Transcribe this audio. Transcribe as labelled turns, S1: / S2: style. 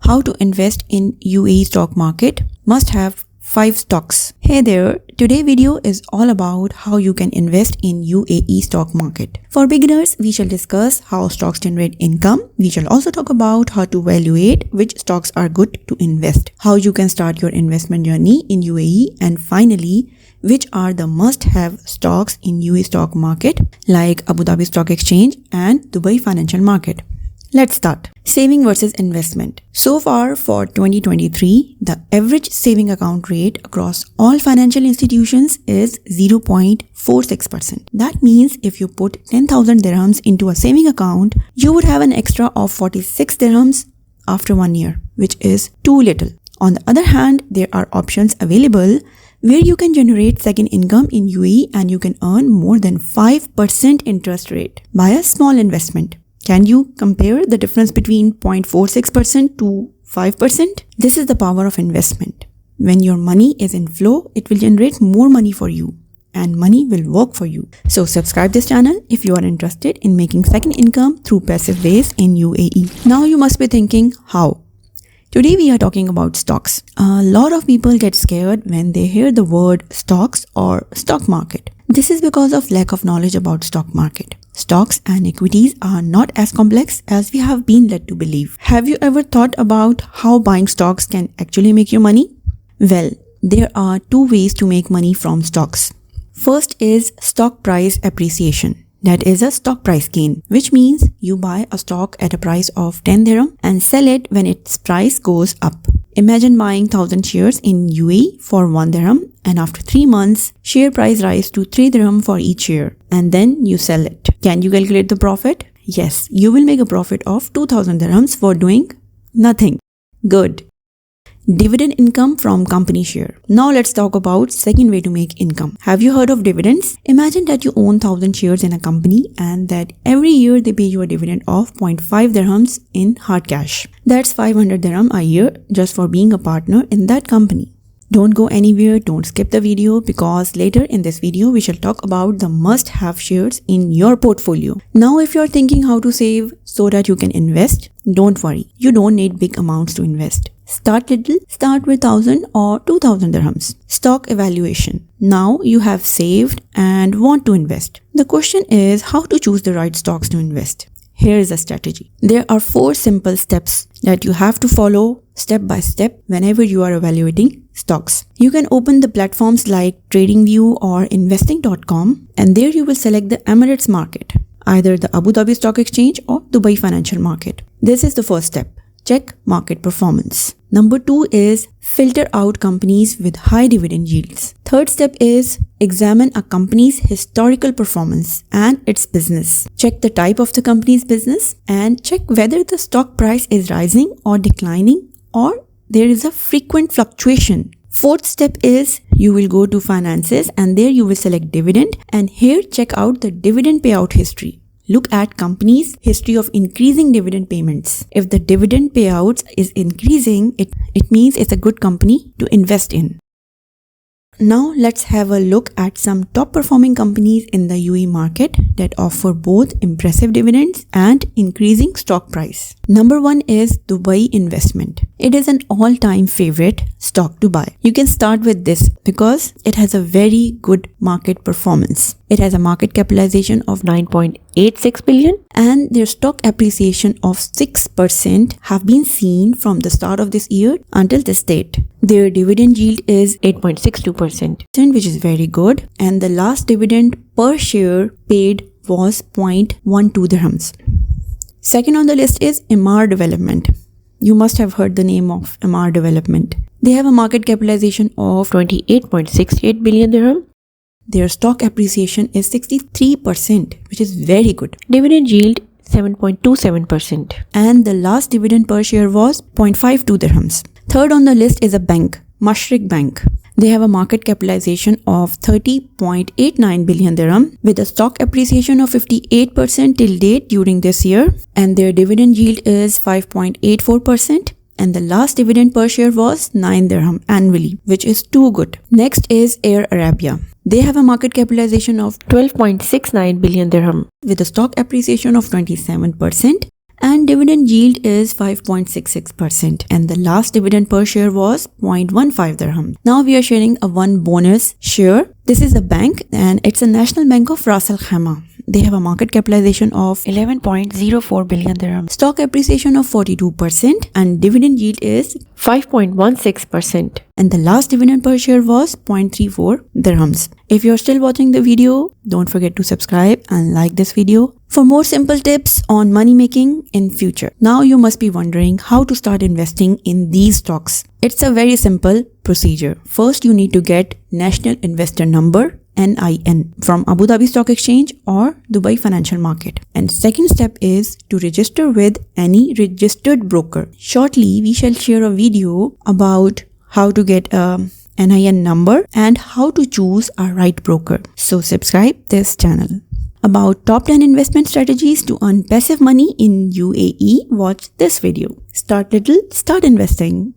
S1: how to invest in UAE stock market. Must have 5 stocks. Hey there, today's video is all about how you can invest in UAE stock market. For beginners, we shall discuss how stocks generate income. We shall also talk about how to evaluate which stocks are good to invest, how you can start your investment journey in UAE, and finally, which are the must-have stocks in UAE stock market like Abu Dhabi Stock Exchange and Dubai Financial Market. Let's start. Saving versus investment. So far for 2023, the average saving account rate across all financial institutions is 0.46%. That means if you put 10,000 dirhams into a saving account, you would have an extra of 46 dirhams after 1 year, which is too little. On the other hand, there are options available where you can generate second income in UAE and you can earn more than 5% interest rate by a small investment. Can you compare the difference between 0.46% to 5%? This is the power of investment. When your money is in flow, it will generate more money for you and money will work for you. So subscribe this channel if you are interested in making second income through passive ways in UAE. Now you must be thinking, how? Today we are talking about stocks. A lot of people get scared when they hear the word stocks or stock market. This is because of lack of knowledge about stock market. Stocks and equities are not as complex as we have been led to believe. Have you ever thought about how buying stocks can actually make you money? Well, there are 2 ways to make money from stocks. First is stock price appreciation. That is a stock price gain, which means you buy a stock at a price of 10 dirham and sell it when its price goes up. Imagine buying 1000 shares in UAE for 1 dirham and after 3 months, share price rise to 3 dirham for each share and then you sell it. Can you calculate the profit? Yes, you will make a profit of 2000 dirhams for doing nothing. Good. Dividend income from company share. Now let's talk about second way to make income. Have you heard of dividends? Imagine that you own 1000 shares in a company and that every year they pay you a dividend of 0.5 dirhams in hard cash. That's 500 dirham a year just for being a partner in that company. Don't go anywhere, don't skip the video because later in this video we shall talk about the must-have shares in your portfolio. Now if you're thinking how to save so that you can invest, don't worry, you don't need big amounts to invest. Start little, start with 1000 or 2000 dirhams. Stock evaluation. Now you have saved and want to invest. The question is how to choose the right stocks to invest. Here is a strategy. There are 4 simple steps that you have to follow step by step whenever you are evaluating stocks. You can open the platforms like TradingView or investing.com and there you will select the Emirates market, either the Abu Dhabi Stock Exchange or Dubai Financial Market. This is the first step. Check market performance. Number 2 is filter out companies with high dividend yields. Third step is examine a company's historical performance and its business. Check the type of the company's business and check whether the stock price is rising or declining or there is a frequent fluctuation. Fourth step is you will go to finances and there you will select dividend and here check out the dividend payout history. Look at company's history of increasing dividend payments. If the dividend payouts is increasing, it means it's a good company to invest in. Now let's have a look at some top performing companies in the UAE market that offer both impressive dividends and increasing stock price. Number 1 is Dubai Investment. It is an all-time favorite stock to buy. You can start with this because it has a very good market performance. It has a market capitalization of 9.86 billion and their stock appreciation of 6% have been seen from the start of this year until this date. Their dividend yield is 8.62%, which is very good, and the last dividend per share paid was 0.12 dirhams. Second on the list is Emaar Development. You must have heard the name of Emaar Development. They have a market capitalization of 28.68 billion dirham. Their stock appreciation is 63%, which is very good. Dividend yield 7.27%. And the last dividend per share was 0.52 dirhams. Third on the list is a bank, Mashriq Bank. They have a market capitalization of 30.89 billion dirham with a stock appreciation of 58% till date during this year. And their dividend yield is 5.84%. And the last dividend per share was 9 dirham annually, which is too good. Next is Air Arabia. They have a market capitalization of 12.69 billion dirham with a stock appreciation of 27% and dividend yield is 5.66%, and the last dividend per share was 0.15 dirham. Now we are sharing a one bonus share. This is a bank and it's a National Bank of Ras Al Khaimah. They have a market capitalization of 11.04 billion dirham, stock appreciation of 42%, and dividend yield is 5.16%. And the last dividend per share was 0.34 dirhams. If you're still watching the video, don't forget to subscribe and like this video for more simple tips on money making in future. Now you must be wondering how to start investing in these stocks. It's a very simple procedure. First, you need to get National Investor Number NIN from Abu Dhabi Stock Exchange or Dubai Financial Market. And second step is to register with any registered broker. Shortly, we shall share a video about how to get a NIN number and how to choose a right broker. So subscribe this channel. About top 10 investment strategies to earn passive money in UAE, watch this video. Start little, start investing.